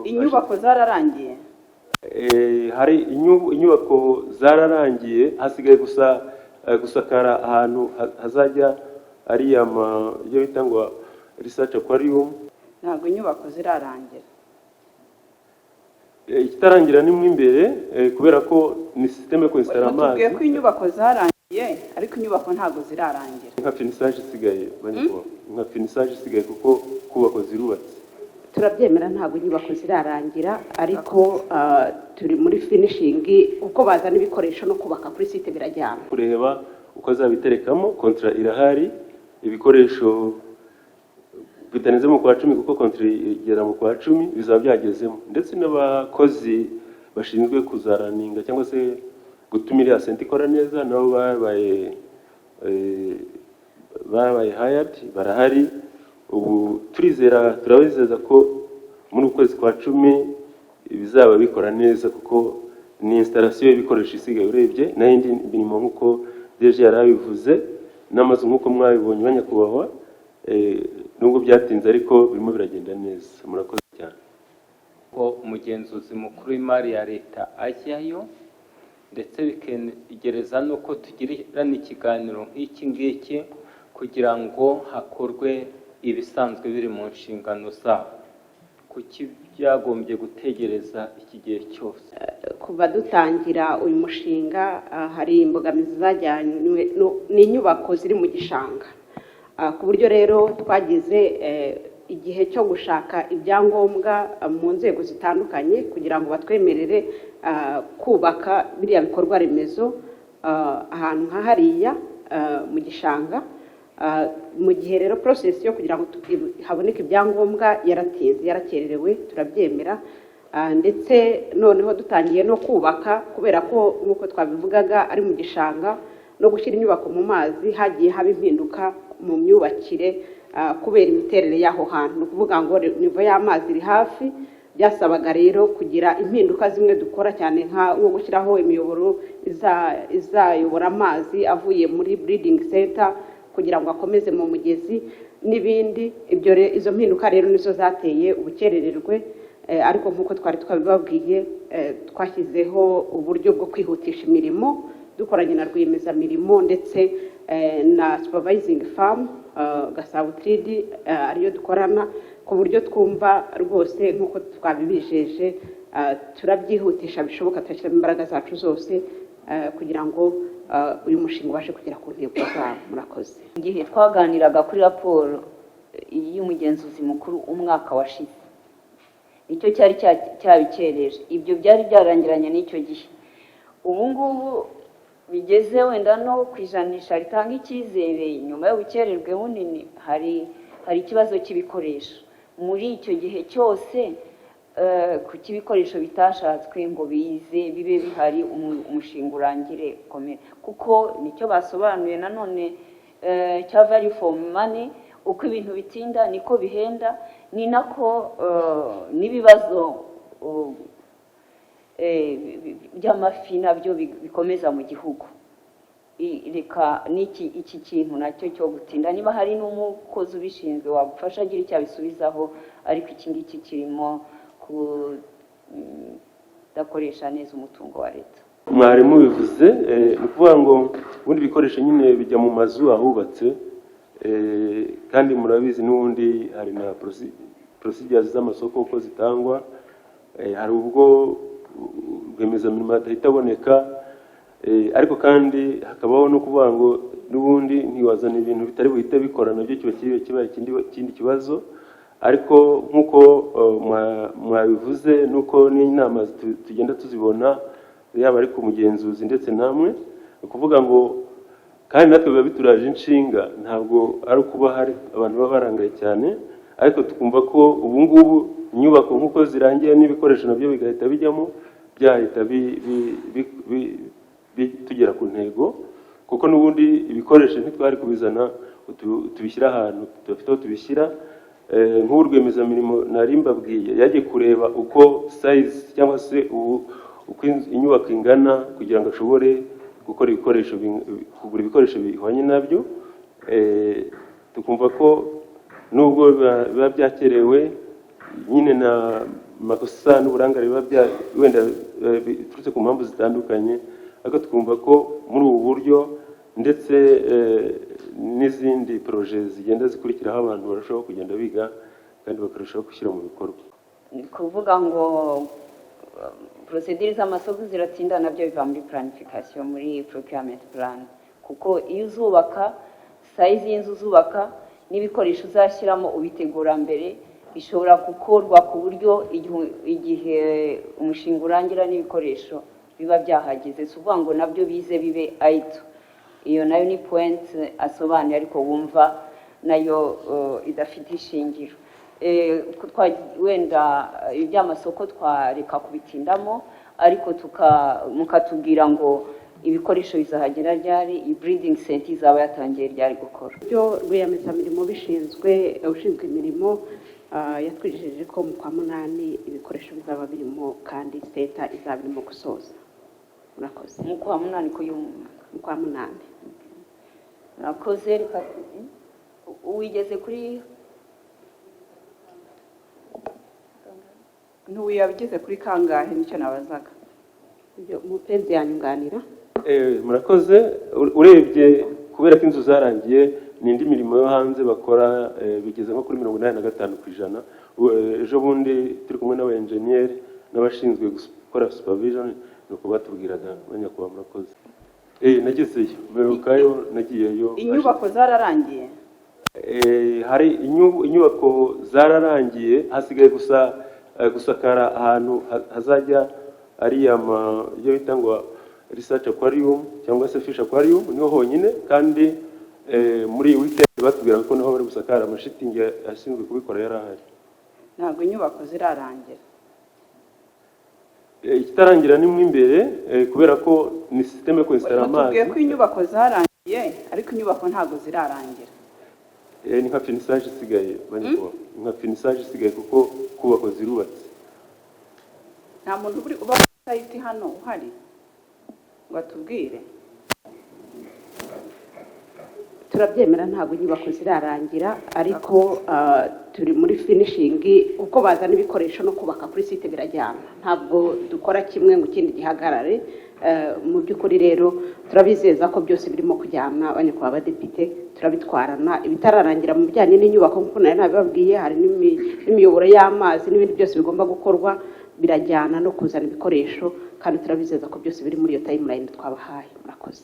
Inyubako zararangiye. Hari inyubako zararangiye, hasigaye gusa gusakara ahantu hazajya ari ibyo bita ngo research aquarium. Ntabwo inyubako zirarangira. Ikitarangira ni mu imbere kubera ko ni systeme ko installa amazi. Tubwiye ko inyubako zarangiye ariko inyubako ntabwo zirarangira. Nka finissage isigaye nka finissage isigaye kuko kubako zirubatse. Turabyemera ntabwo inyubako zirarangira ariko turi muri finishing uko bazana ibikoresho no kubaka kuri site birajyana. Kureba uko zabiterekamo kontra irahari, ibikoresho bitaneze mu kwa 10 kuko kontra igera mu kwa 10 bizaba byagezemo, ndetse n'abakozi bashinzwe kuzaraninga cyangwa se gutumira asenti ikora neza nabo babaye hired barahari. Ubu turabizeza ko muri ukwezi kwa 10 bizaba bikora neza kuko ni installation y'ibikoresho isigaye urebye n'indi birimo nkuko deje yarabivuze n'amazu nkuko mwabibonye banyakubahwa. Nubwo byatinze ariko birimo biragenda neza. Murakoze cyane. Ko umugenzuzi mukuru w'imari ya leta ajyayo ndetse bikegereza nuko tugirana ikiganiro nk'iki ngiki kugira ngo hakorwe ibisanzwe biri mu nshingano zabo. Kuki byagombye gutegereza iki gihe cyose? Kuva dutangira uyu mushinga hari imbogamizi zajyanywe n'inyubako ziri mu gishanga, ku buryo rero twagize igihe cyo gushaka ibyangombwa mu nzego zitandukanye kugira ngo batwemerere kubaka biriya bikorwa remezo ahantu nka hariya mu gishanga. Mu gihe rero process yo kugira ngo haboneke ibyangombwa yarakererewe, turabyemera, ndetse noneho dutangiye no kubaka kubera ko nkuko twabivugaga ari mu gishanga no gushyira inyubako mu mazi hagiye haba impinduka mu myubakire kubera imiterere y'aho hantu. No kuvuga ngo nivo y'amazi iri hafi, byasabaga rero kugira impinduka zimwe dukora cyane nko gushyiraho imiyoboro izayobora amazi avuye muri breeding center kugira ngo akomeze mu mugezi n'ibindi. Izo mpinduka rero nizo zateye ubukerererwe, ariko nkuko twari twabibabwiye twashyizeho uburyo bwo kwihutisha imirimo dukoranye na rwiyemezamirimo ndetse na supervising farm Gasabo 3D ariyo dukorana, ku buryo twumva rwose nkuko twabibijeje turabyihutisha bishoboka, turashyira imbaraga zacu zose kugira ngo uyu mushinga ubashe kugera ku ntego zabo. Murakoze. Igihe twaganiraga kuri raporo y'umugenzuzi mukuru umwaka washize, icyo cyari cyabikereje, ibyo byari byarangiranye n'icyo gihe. Ubu ngubu bigeze wenda no kwijanisha ritanga icyizere nyuma y'ubukererwe bunini. Hari ikibazo cy'ibikoresho muri icyo gihe cyose, ku cy'ibikoresho bitashatswe ngo bize bibe bihari umushinga urangire komera, kuko nicyo basobanuye nanone cya value for money. Uko ibintu bitinda niko bihenda, ni nako n'ibibazo by'amafi nabyo bikomeza mu gihugu. Reka iki kintu nacyo cyo gutinda, niba hari n'umukozi ubishinzwe wagufasha agira icyo abisubizaho, ariko iki ngiki kirimo kudakoresha neza umutungo wa leta. Mwarimu bivuze ni ukuvuga ngo ubundi bikoresho nyine bijya mu mazu ahubatse, kandi murabizi n'ubundi hari na procedures z'amasoko uko zitangwa. Hari ubwo rwiyemezamirimo adahita aboneka, ariko kandi hakabaho no kuvuga ngo n'ubundi ntiwazana ibintu bitari buhite bikora, nabyo kiba ikindi kibazo. Ariko nkuko mwabivuze nuko n'inama tugenda tuzibona yaba ari ku mugenzuzi ndetse namwe, ukuvuga ngo kandi natwe biba bituraje inshinga, ntabwo ari ukuba hari abantu baba barangaye cyane, ariko tukumva ko ubu ngubu inyubako nkuko zirangiye n'ibikoresho nabyo bigahita bijyamo, byahita tugera ku ntego, kuko n'ubundi ibikoresho ntitwari kubizana tubishyira ahantu tudafite aho tubishyira. Nk'ubu rwiyemezamirimo nari mbabwiye yagiye kureba uko size cyangwa se uko inyubako ingana kugira ngo ashobore gukora kugura ibikoresho bihwanye nabyo. Tukumva ko nubwo biba byakerewe nyine makosa n'uburangare biba wenda biturutse ku mpamvu zitandukanye, ariko twumva ko muri ubu buryo ndetse n'izindi proje zigenda zikurikiraho abantu barushaho kugenda biga kandi bakarushaho gushyira mu bikorwa. ni kuvuga ngo procedure z'amasoko ziratinda, nabyo biva muri planification, muri procurement plan, kuko iyo uzubaka size y'inzu uzubaka n'ibikoresho uzashyiramo ubitegura mbere, bishobora gukorwa ku buryo igihe umushinga urangira n'ibikoresho biba byahageze. Si ukuvuga ngo nabyo bize bibe ayito. Iyo nayo ni point asobanuye ariko wumva nayo idafite ishingiro. Wenda iby'amasoko twareka kubitindamo, ariko mukatubwira ngo ibikoresho bizahagera ryari, breeding center izaba yatangiye ryari gukora. Byo rwiyemezamirimo ushinzwe imirimo yatwijeje ko mu kwa munani ibikoresho bizaba birimo kandi center izaba irimo gusoza. Murakoze. Mu kwa munani ko mu kwa munani. Murakoze. Uwigeze kuri Ntuwiyabigeze kuri kangahe nicyo nabazaga. Ibyo umupenzi yanyunganira. Murakoze. Urebye kubera ko inzu zarangiye n'indi mirimo yo hanze bakora bigeze nko kuri 85%. Ejo bundi turi kumwe n'aba engineer n'abashinzwe gukora supervision nuko batubwiraga banyakuba. Murakoze. Nagezeyo merukayo, nagiyeyo. Inyubako zararangiye. Hari inyubako zararangiye, hasigaye gusakara ahantu hazajya ari iyo bita ngo research aquarium cyangwa se fish aquarium, niho honyine. Kandi muri weekend batubwira ko naho bari gusakara amashitingi ashinzwe kubikora yarahari. Ntabwo inyubako zirarangira. Ikitarangira ni imbere kubera ko ni system yo kwinstara amazi. Tubwiye ko inyubako zarangiye ariko inyubako ntabwo zirarangira. Ni nka finissage isigaye banyiko. Nka finissage isigaye kuko kubako zirubatse. Nta muntu uba site hano uhari ngo atubwire. Turabyemera ntabwo inyubako zirarangira, ariko turi muri finishing. Uko bazana ibikoresho no kubaka kuri site birajyana, ntabwo dukora kimwe ngo ikindi gihagarare. Mu by'ukuri rero turabizeza ko byose birimo kujyana abanyakwa abadepite, turabitwarana. Ibitararangira mu bijyanye n'inyubako nk'uko nari nabibabwiye, hari n'imiyoboro y'amazi n'ibindi byose bigomba gukorwa, birajyana no kuzana ibikoresho, kandi turabizeza ko byose biri muri iyo timeline twabahaye. Murakoze.